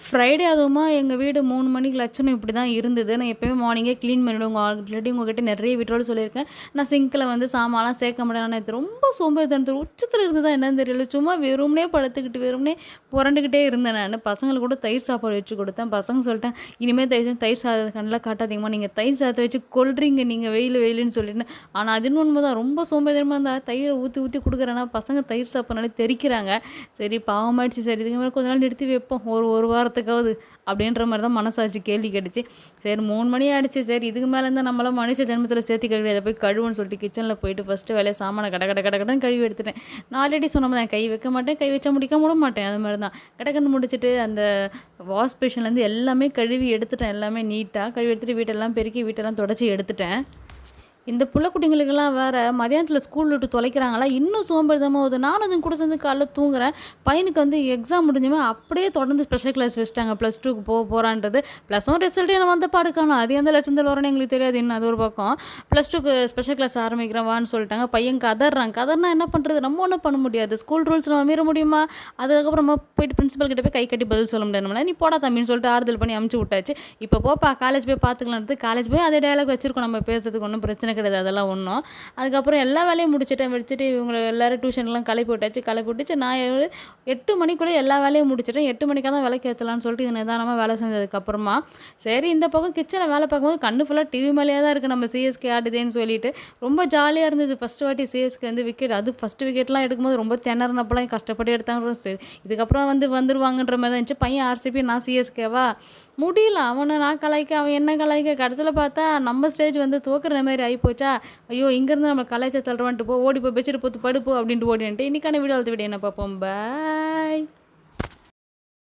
Friday அதுவுமா எங்க வீடு 3 மணிக்கு லட்சணம் இப்படி தான் இருந்தது. நான் எப்பயுமே மார்னிங்கே கிளீன் பண்ணிவிடுவேன். ஆல்ரெடி உங்ககிட்ட நெறைய வீட்டோட சொல்லியிருக்கேன். நான் சிங்க்ல வந்து சாமான்லாம் சேர்க்க மாட்டேன். ஆனா இது ரொம்ப சோம்பேறித்தனத்துல உச்சத்துல இருந்ததா என்னன்னு தெரியல. சும்மா வெறுமனே படுத்துக்கிட்டு, வெறுமனே புரண்டுக்கிட்டே இருந்தேன் நானு. பசங்களுக்கு கூட தயிர் சாப்பாடு வச்சு குடுத்தேன். பசங்க சொல்லிட்டேன், "இனிமே தயவு செஞ்சு தயிர் சாதம் கண்ல காட்டாதீங்கம்மா. நீங்க தயிர் சாதத்த வச்சு கொல்றீங்க நீங்க வெயிலு வெயிலுன்னு" சொல்லிட்டு. ஆனா அது உண்மதான். ரொம்ப சோம்பேறித்தனமா இருந்தா தயிர ஊத்தி ஊத்தி குடுக்குறேன்னா, பசங்க தயிர் சாப்பிட்றனாலே தெறிக்கிறாங்க. சரி பாவமாயிடுச்சு. சரி இதுக்கு மேல கொஞ்ச நாள் நிறுத்தி வைப்போம். ஒரு வாரத்துக்காவது அப்படின்ற மாரி தான் மனசாட்சி கேள்வி கேட்டுச்சு. சரி 3 மணி ஆயிடுச்சு. சரி இதுக்கு மேல இருந்தா நம்மலாம் மனுஷ ஜென்மத்தில சேர்த்துக்க கிடையாது. போய் கழுவுன்னு சொல்லிட்டு கிச்சன்ல போயிட்டு ஃபர்ஸ்ட்டு வேலையா சாமான கட கட கட கடன்னு கழுவி எடுத்துட்டேன். நான் ஆல்ரெடி சொன்ன மாரி தான் கை வைக்க மாட்டேன். கை வச்சா முடிக்காம விட மாட்டேன். அது மாரி தான். கடகடன்னு முடிச்சுட்டு அந்த வாஷ் பேஷன்லேருந்து எல்லாமே கழுவி எடுத்துட்டேன். எல்லாமே நீட்டா கழுவி எடுத்துட்டு வீட்டெல்லாம் பெருக்கி வீட்டெல்லாம் தொடச்சு எடுத்துட்டேன். இந்த புள்ள குட்டிங்களுக்கெல்லாம் வேற மதியானத்தில ஸ்கூல் விட்டு தொலைக்கிறாங்களா, இன்னும் சோம்பேறித்தனமா ஆவுது. நானும் அதுங்க கூட சேர்ந்து காலைல தூங்குறேன். பையனுக்கு வந்து எக்ஸாம் முடிஞ்சவுமே அப்படியே தொடர்ந்து ஸ்பெஷல் கிளாஸ் வச்சுட்டாங்க. +2க்கு போறான்றது. +1 ரிசல்ட் இன்னும் வந்த பாடு காணோம். அது எந்த லட்சணத்துல வரும்னு எங்களுக்கு தெரியாது இன்னும் அது ஒரு பக்கம். +2க்கு ஸ்பெஷல் கிளாஸ் ஆரம்பிக்கிறேன் வான்னு சொல்லிட்டாங்க. பையன் கதறான். கதறினா என்ன பண்ணுறது? நம்ம ஒண்ணும் பண்ண முடியாது. ஸ்கூல் ரூல்ஸ் நம்ம மீற முடியுமா? அதுக்கப்புறம் நம்ம போயிட்டு பிரின்சிபல் கிட்ட போய் கை கட்டி பதில் சொல்ல முடியாது நம்மளால. "நீ போடா தம்பின்னு" சொல்லிட்டு ஆறுதல் பண்ணி அனுப்பிச்சு விட்டாச்சு. இப்போ போப்பா காலேஜ் போய் பார்த்துக்கலான்றது. காலேஜ் போய் அதே டயலாக் வச்சிருக்கோம் நம்ம பேசுறதுக்கு ஒண்ணும் பிரச்சனை கிடையாது அதெல்லாம் ஒன்றும். அதுக்கப்புறம் எல்லா வேலையும் முடிச்சுட்டேன். முடிச்சுட்டு இவங்கள எல்லாரும் டியூஷன்லாம் கிளப்பி விட்டாச்சு. கிளப்பி விட்டுச்சு நான் 8 மணிக்குள்ளே எல்லா வேலையும் முடிச்சுட்டேன். 8 மணிக்கா தான் விளக்கு ஏற்றலான்னு சொல்லிட்டு இது நிதானமாக வேலை செஞ்சதுக்கப்புறமா சரி இந்த பக்கம் கிச்சனில் வேலை பார்க்கும்போது கண்ணு ஃபுல்லாக டிவி மேலேயே தான் இருக்குது நம்ம சிஎஸ்கே ஆடுதேன்னு சொல்லிட்டு ரொம்ப ஜாலியாக இருந்தது. ஃபஸ்ட்டு வாட்டி சிஎஸ்கே வந்து விக்கெட் அது ஃபஸ்ட்டு விக்கெட்லாம் எடுக்கும்போது ரொம்ப திணறினப்பெல்லாம் கஷ்டப்பட்டு எடுத்தாங்க. சரி இதுக்கப்புறம் வந்துருவாங்கன்ற மாதிரி தான் இருந்துச்சு. பையன் ஆர்சிபி நான் சிஎஸ்கேவா முடியல. அவனை நான் கலாய்க்க அவன் என்ன கலாய்க்க கடைசியில் பார்த்தா நம்ம ஸ்டேஜ் வந்து தோக்குற மாதிரி ஆகிப்போச்சா. ஐயோ இங்கேருந்து நம்ம கலாய்ச்ச தள்ளுறவான்ட்டு போ ஓடி போய் பெட்ஷீட் போட்டு படுப்போ அப்படின்ட்டு ஓடின்ட்டு. இன்றைக்கான வீடியோ வீடியோ என்ன பார்ப்போம். பாய்.